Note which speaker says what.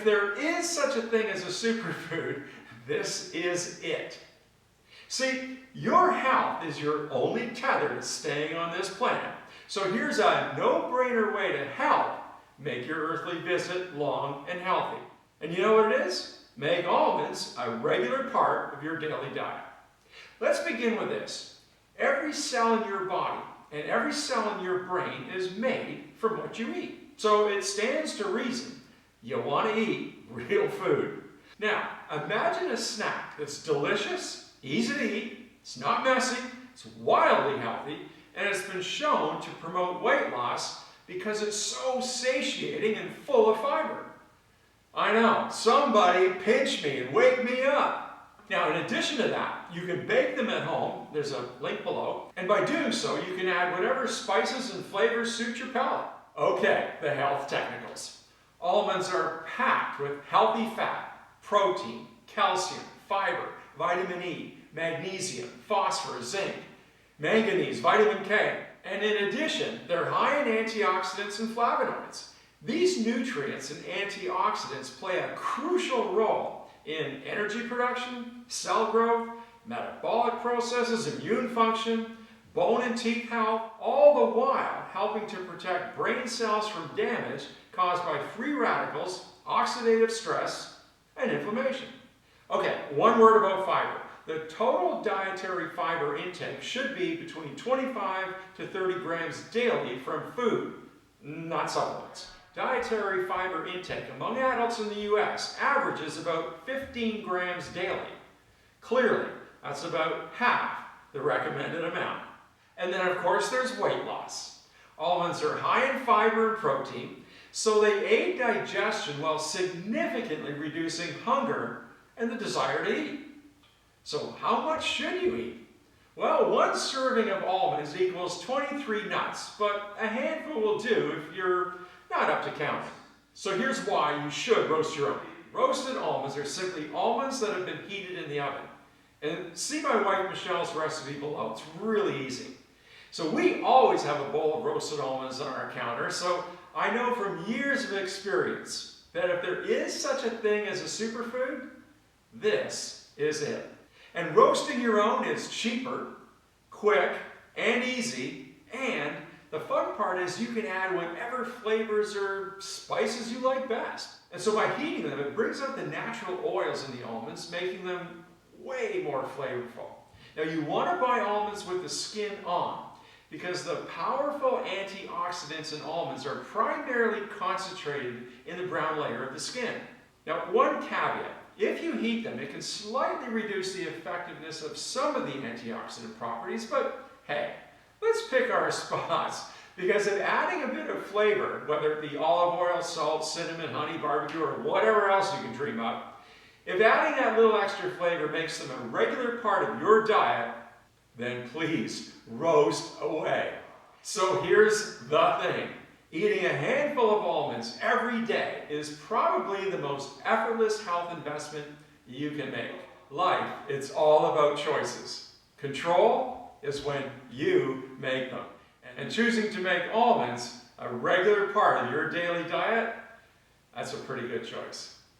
Speaker 1: If there is such a thing as a superfood, this is it. See, your health is your only tether to staying on this planet. So here's a no-brainer way to help make your earthly visit long and healthy. And you know what it is? Make almonds a regular part of your daily diet. Let's begin with this. Every cell in your body and every cell in your brain is made from what you eat. So it stands to reason you want to eat real food. Now, imagine a snack that's delicious, easy to eat, it's not messy, it's wildly healthy, and it's been shown to promote weight loss because it's so satiating and full of fiber. I know, somebody pinch me and wake me up. Now, in addition to that, you can bake them at home. There's a link below. And by doing so, you can add whatever spices and flavors suit your palate. Okay, the health technicals. Almonds are packed with healthy fat, protein, calcium, fiber, vitamin E, magnesium, phosphorus, zinc, manganese, vitamin K. And in addition, they're high in antioxidants and flavonoids. These nutrients and antioxidants play a crucial role in energy production, cell growth, metabolic processes, immune function, bone and teeth health, all the while helping to protect brain cells from damage caused by free radicals, oxidative stress, and inflammation. Okay, one word about fiber. The total dietary fiber intake should be between 25 to 30 grams daily from food, not supplements. Dietary fiber intake among adults in the US averages about 15 grams daily. Clearly, that's about half the recommended amount. And then, of course, there's weight loss. Almonds are high in fiber and protein, so they aid digestion while significantly reducing hunger and the desire to eat. So how much should you eat? Well, one serving of almonds equals 23 nuts, but a handful will do if you're not up to counting. So here's why you should roast your own. Roasted almonds are simply almonds that have been heated in the oven. And see my wife Michelle's recipe below. It's really easy. So we always have a bowl of roasted almonds on our counter, so I know from years of experience that if there is such a thing as a superfood, this is it. And roasting your own is cheaper, quick, and easy, and the fun part is you can add whatever flavors or spices you like best. And so by heating them, it brings out the natural oils in the almonds, making them way more flavorful. Now you want to buy almonds with the skin on, because the powerful antioxidants in almonds are primarily concentrated in the brown layer of the skin. Now, one caveat. If you heat them, it can slightly reduce the effectiveness of some of the antioxidant properties, but hey, let's pick our spots, because if adding a bit of flavor, whether it be olive oil, salt, cinnamon, honey, barbecue, or whatever else you can dream up, if adding that little extra flavor makes them a regular part of your diet, then please roast away. So here's the thing. Eating a handful of almonds every day is probably the most effortless health investment you can make. Life, it's all about choices. Control is when you make them. And choosing to make almonds a regular part of your daily diet, that's a pretty good choice.